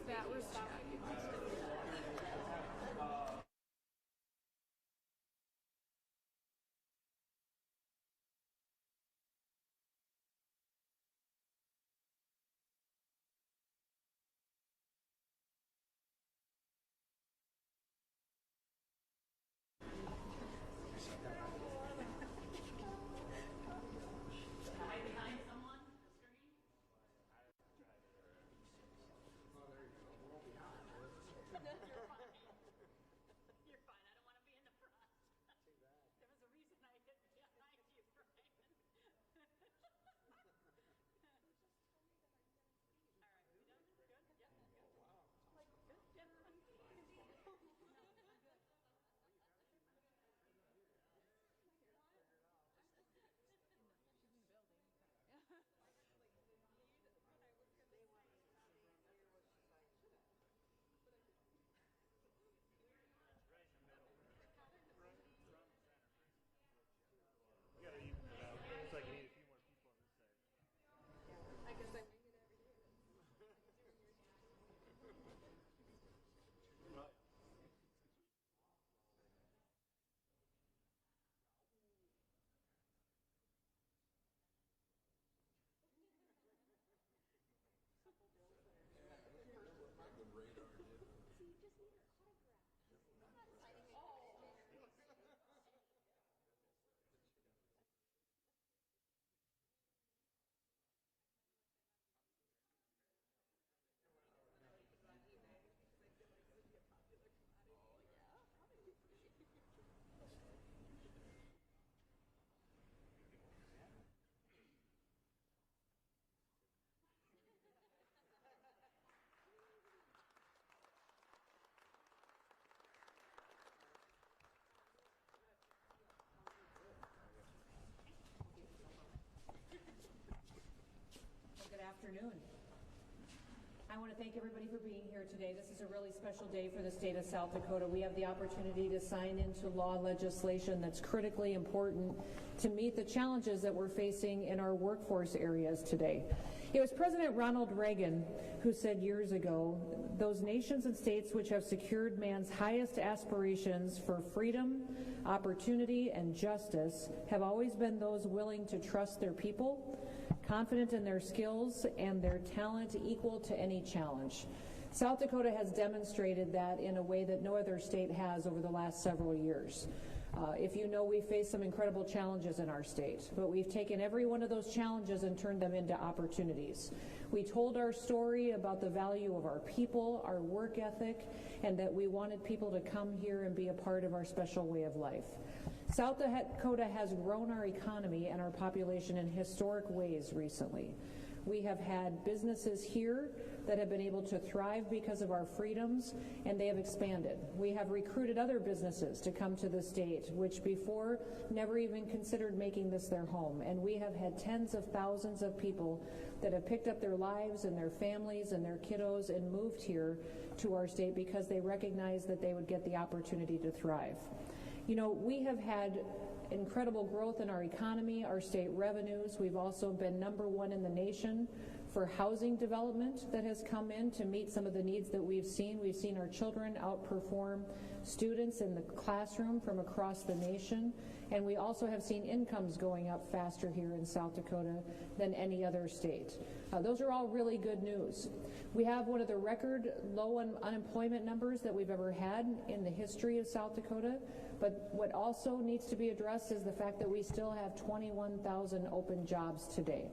That was afternoon. I want to thank everybody for being here today. This is a really special day for the state of South Dakota. We have the opportunity to sign into law legislation that's critically important to meet the challenges that we're facing in our workforce areas today. It was President Ronald Reagan who said years ago, those nations and states which have secured man's highest aspirations for freedom, opportunity, and justice have always been those willing to trust their people, confident in their skills and their talent equal to any challenge. South Dakota has demonstrated that in a way that no other state has over the last several years. If you know, we face some incredible challenges in our state, but we've taken every one of those challenges and turned them into opportunities. We told our story about the value of our people, our work ethic, and that we wanted people to come here and be a part of our special way of life. South Dakota has grown our economy and our population in historic ways recently. We have had businesses here that have been able to thrive because of our freedoms, and they have expanded. We have recruited other businesses to come to the state, which before never even considered making this their home. And we have had tens of thousands of people that have picked up their lives and their families and their kiddos and moved here to our state because they recognized that they would get the opportunity to thrive. You know, we have had incredible growth in our economy, our state revenues. We've also been #1 in the nation for housing development that has come in to meet some of the needs that we've seen. We've seen our children outperform students in the classroom from across the nation, and we also have seen incomes going up faster here in South Dakota than any other state. Those are all really good news. We have one of the record low unemployment numbers that we've ever had in the history of South Dakota, but what also needs to be addressed is the fact that we still have 21,000 open jobs today.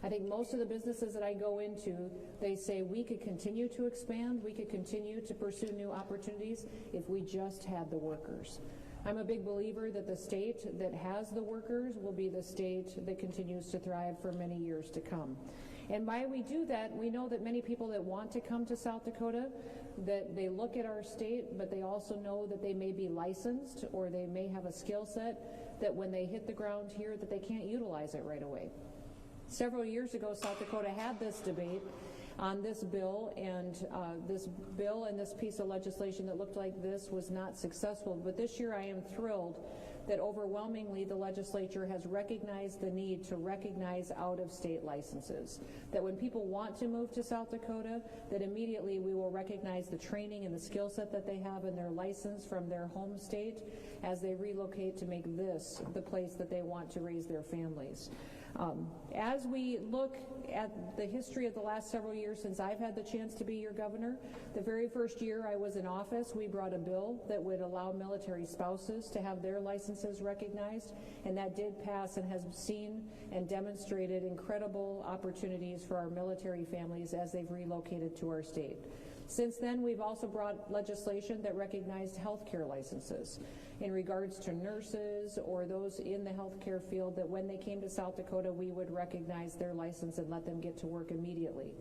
I think most of the businesses that I go into, they say we could continue to expand, we could continue to pursue new opportunities if we just had the workers. I'm a big believer that the state that has the workers will be the state that continues to thrive for many years to come. And why we do that, we know that many people that want to come to South Dakota, that they look at our state, but they also know that they may be licensed or they may have a skill set that when they hit the ground here that they can't utilize it right away. Several years ago, South Dakota had this debate on this bill, and this bill and this piece of legislation that looked like this was not successful. But this year I am thrilled that overwhelmingly the legislature has recognized the need to recognize out-of-state licenses. That when people want to move to South Dakota, that immediately we will recognize the training and the skill set that they have in their license from their home state as they relocate to make this the place that they want to raise their families. As we look at the history of the last several years since I've had the chance to be your governor, the very first year I was in office, we brought a bill that would allow military spouses to have their licenses recognized, and that did pass and has seen and demonstrated incredible opportunities for our military families as they've relocated to our state. Since then, we've also brought legislation that recognized healthcare licenses in regards to nurses or those in the healthcare field, that when they came to South Dakota, we would recognize their license and let them get to work immediately.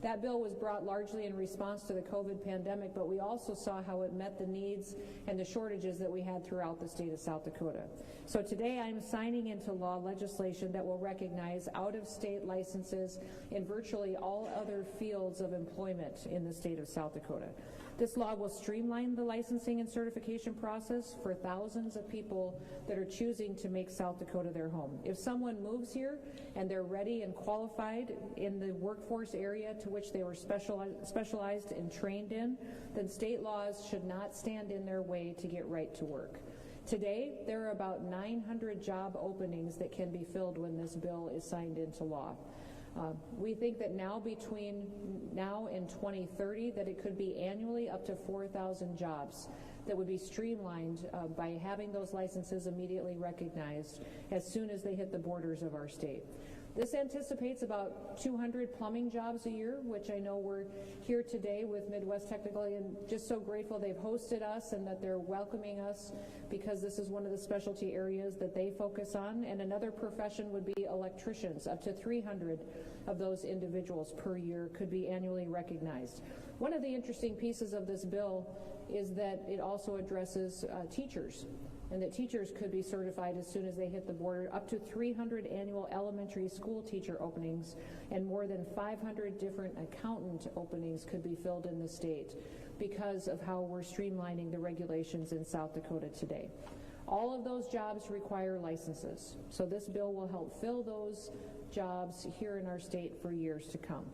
That bill was brought largely in response to the COVID pandemic, but we also saw how it met the needs and the shortages that we had throughout the state of South Dakota. So today I'm signing into law legislation that will recognize out-of-state licenses in virtually all other fields of employment in the state of South Dakota. This law will streamline the licensing and certification process for thousands of people that are choosing to make South Dakota their home. If someone moves here and they're ready and qualified in the workforce area to which they were specialized and trained in, then state laws should not stand in their way to get right to work. Today, there are about 900 job openings that can be filled when this bill is signed into law. We think that now, between now and 2030, that it could be annually up to 4,000 jobs that would be streamlined by having those licenses immediately recognized as soon as they hit the borders of our state. This anticipates about 200 plumbing jobs a year, which I know we're here today with Midwest Technical, and just so grateful they've hosted us and that they're welcoming us, because this is one of the specialty areas that they focus on. And another profession would be electricians. Up to 300 of those individuals per year could be annually recognized. One of the interesting pieces of this bill is that it also addresses teachers, and that teachers could be certified as soon as they hit the border. Up to 300 annual elementary school teacher openings and more than 500 different accountant openings could be filled in the state because of how we're streamlining the regulations in South Dakota today. All of those jobs require licenses, so this bill will help fill those jobs here in our state for years to come.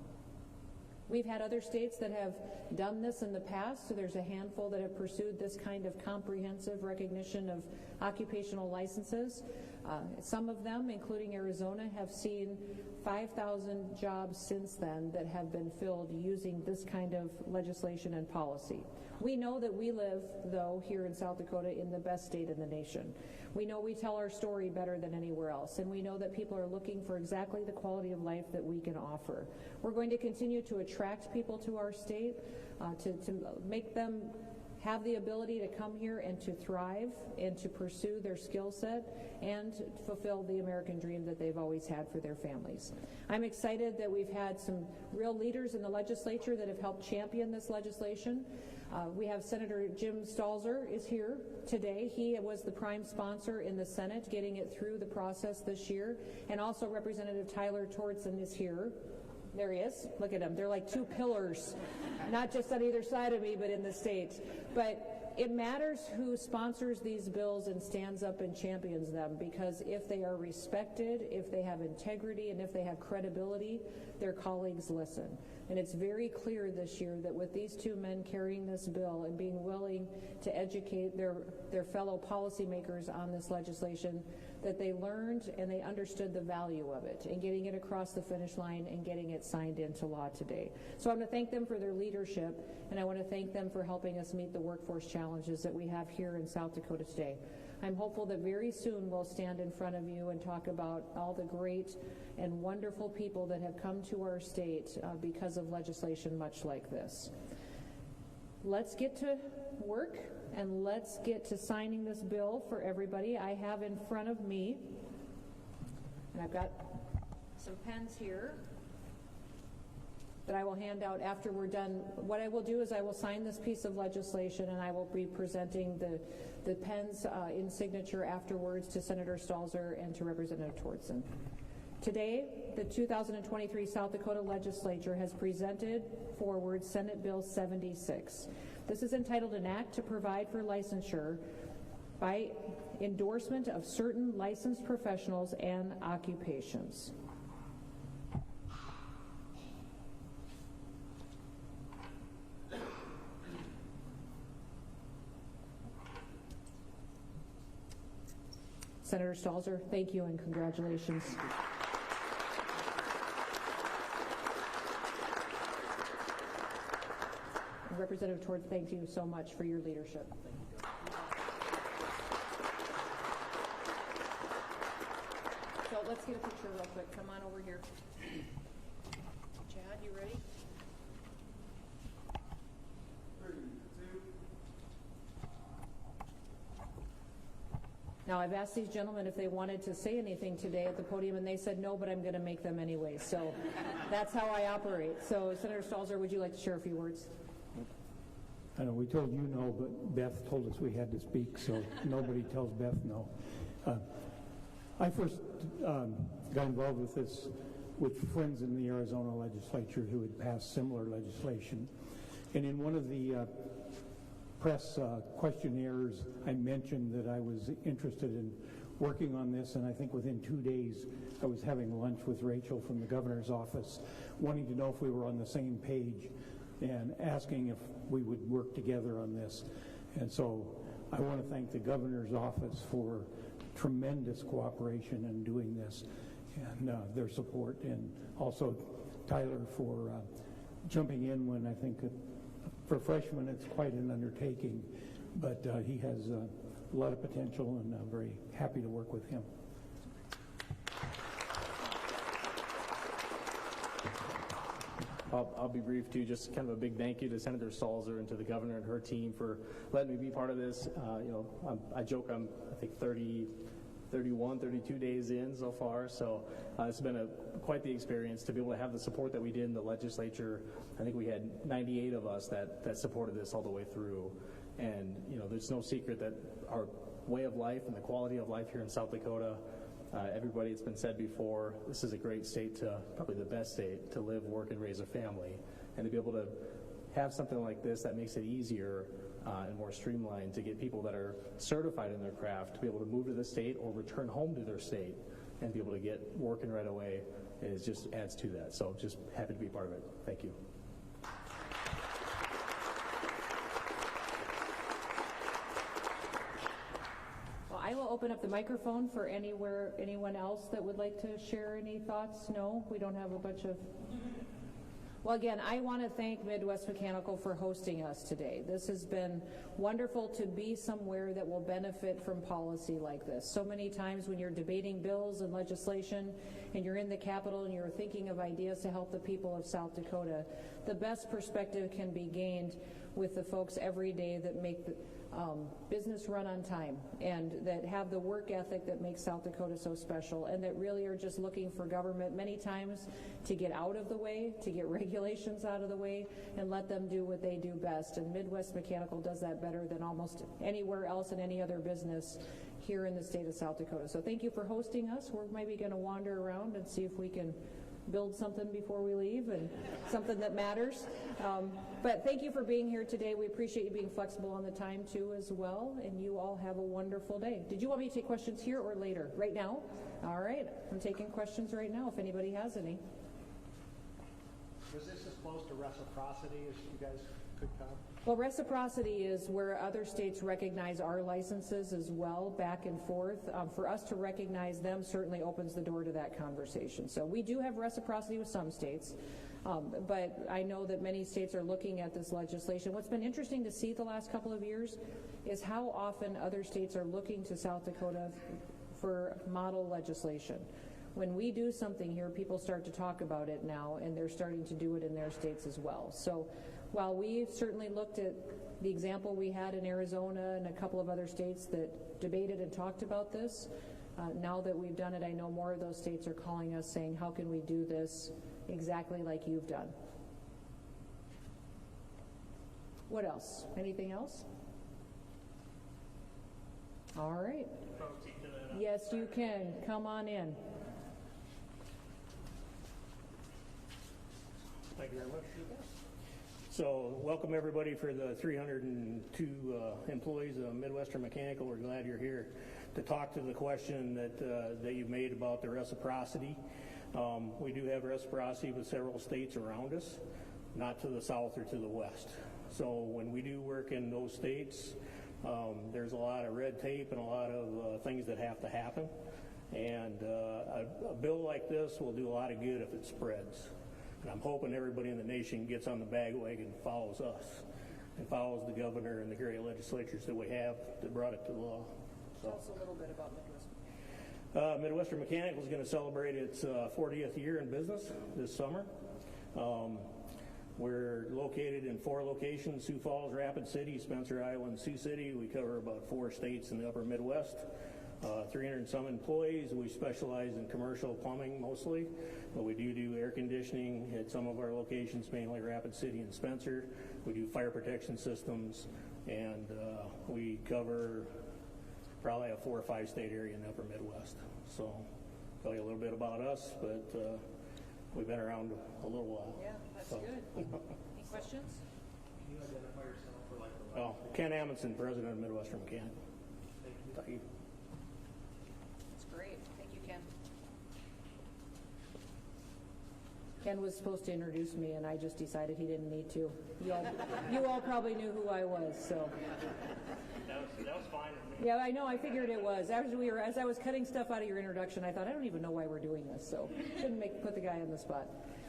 We've had other states that have done this in the past, so there's a handful that have pursued this kind of comprehensive recognition of occupational licenses. Some of them, including Arizona, have seen 5,000 jobs since then that have been filled using this kind of legislation and policy. We know that we live, though, here in South Dakota in the best state in the nation. We know we tell our story better than anywhere else, and we know that people are looking for exactly the quality of life that we can offer. We're going to continue to attract people to our state, to make them have the ability to come here and to thrive and to pursue their skill set and fulfill the American dream that they've always had for their families. I'm excited that we've had some real leaders in the legislature that have helped champion this legislation. We have Senator Jim Stalzer is here today. He was the prime sponsor in the Senate getting it through the process this year, and also Representative Tyler Tortson is here. There he is. Look at him. They're like two pillars, not just on either side of me, but in the state. But it matters who sponsors these bills and stands up and champions them, because if they are respected, if they have integrity, and if they have credibility, their colleagues listen. And it's very clear this year that with these two men carrying this bill and being willing to educate their fellow policymakers on this legislation, that they learned and they understood the value of it and getting it across the finish line and getting it signed into law today. So I want to thank them for their leadership, and I want to thank them for helping us meet the workforce challenges that we have here in South Dakota today. I'm hopeful that very soon we'll stand in front of you and talk about all the great and wonderful people that have come to our state because of legislation much like this. Let's get to work, and let's get to signing this bill for everybody. I have in front of me, and I've got some pens here that I will hand out after we're done. What I will do is I will sign this piece of legislation, and I will be presenting the pens in signature afterwards to Senator Stalzer and to Representative Tortson. Today, the 2023 South Dakota Legislature has presented forward Senate Bill 76. This is entitled An Act to Provide for Licensure by Endorsement of Certain Licensed Professionals and Occupations. Senator Stalzer, thank you and congratulations. Representative Tord, thank you so much for your leadership. So let's get a picture real quick. Come on over here. Chad, you ready? 3, 2. Now, I've asked these gentlemen if they wanted to say anything today at the podium, and they said no, but I'm going to make them anyway. So that's how I operate. So, Senator Stalzer, would you like to share a few words? I know we told you no, but Beth told us we had to speak, so nobody tells Beth no. I first got involved with this with friends in the Arizona legislature who had passed similar legislation. And in one of the press questionnaires, I mentioned that I was interested in working on this, and I think within 2 days I was having lunch with Rachel from the governor's office, wanting to know if we were on the same page and asking if we would work together on this. And so I want to thank the governor's office for tremendous cooperation in doing this and their support, and also Tyler for jumping in when I think for freshmen it's quite an undertaking, but he has a lot of potential, and I'm very happy to work with him. I'll be brief too. Just kind of a big thank you to Senator Stalzer and to the governor and her team for letting me be part of this. I joke I'm I think 31, 32 days in so far, so it's been quite the experience to be able to have the support that we did in the legislature. I think we had 98 of us that supported this all the way through, and there's no secret that our way of life and the quality of life here in South Dakota, everybody, it's been said before, this is a great state, probably the best state to live, work, and raise a family. And to be able to have something like this that makes it easier and more streamlined to get people that are certified in their craft to be able to move to the state or return home to their state and be able to get working right away, is just adds to that. So just happy to be part of it. Thank you. I will open up the microphone for anyone else that would like to share any thoughts. No, we don't have a bunch of... Well, again, I want to thank Midwest Mechanical for hosting us today. This has been wonderful to be somewhere that will benefit from policy like this. So many times when you're debating bills and legislation and you're in the Capitol and you're thinking of ideas to help the people of South Dakota, the best perspective can be gained with the folks every day that make the business run on time and that have the work ethic that makes South Dakota so special, and that really are just looking for government many times to get out of the way, to get regulations out of the way, and let them do what they do best. And Midwest Mechanical does that better than almost anywhere else in any other business here in the state of South Dakota. So thank you for hosting us. We're maybe going to wander around and see if we can build something before we leave, and something that matters. But thank you for being here today. We appreciate you being flexible on the time too as well, and you all have a wonderful day. Did you want me to take questions here or later? Right now? All right, I'm taking questions right now if anybody has any. Was this as close to reciprocity as you guys could come? Well, reciprocity is where other states recognize our licenses as well, back and forth. For us to recognize them certainly opens the door to that conversation. So we do have reciprocity with some states, but I know that many states are looking at this legislation. What's been interesting to see the last couple of years is how often other states are looking to South Dakota for model legislation. When we do something here, people start to talk about it now, and they're starting to do it in their states as well. So while we certainly looked at the example we had in Arizona and a couple of other states that debated and talked about this, now that we've done it, I know more of those states are calling us saying, how can we do this exactly like you've done? What else? Anything else? All right. Yes, you can. Come on in. Thank you very much. So welcome everybody for the 302 employees of Midwestern Mechanical. We're glad you're here to talk to the question that you made about the reciprocity. We do have reciprocity with several states around us, not to the south or to the west. So when we do work in those states, there's a lot of red tape and a lot of things that have to happen. And a bill like this will do a lot of good if it spreads. And I'm hoping everybody in the nation gets on the bagwagon and follows us and follows the governor and the great legislatures that we have that brought it to law. Tell us a little bit about Midwestern. Midwestern Mechanical is going to celebrate its 40th year in business this summer. We're located in 4 locations: Sioux Falls, Rapid City, Spencer, Iowa, and Sioux City. We cover about 4 states in the upper Midwest. 300 and some employees. We specialize in commercial plumbing mostly, but we do air conditioning at some of our locations, mainly Rapid City and Spencer. We do fire protection systems, and we cover probably a 4 or 5 state area in the upper Midwest. So tell you a little bit about us, but we've been around a little while. Yeah, that's good. Any questions? Can you identify yourself for like the Oh, Ken Amundsen, president of Midwestern Mechanical. Thank you. That's great. Thank you, Ken. Ken was supposed to introduce me, and I just decided he didn't need to. You all probably knew who I was, so. That was fine with me. Yeah, I know. I figured it was. As I was cutting stuff out of your introduction, I thought, I don't even know why we're doing this, so shouldn't put the guy on the spot.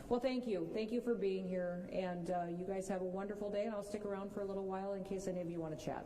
Well, thank you. Thank you for being here, and you guys have a wonderful day, and I'll stick around for a little while in case any of you want to chat.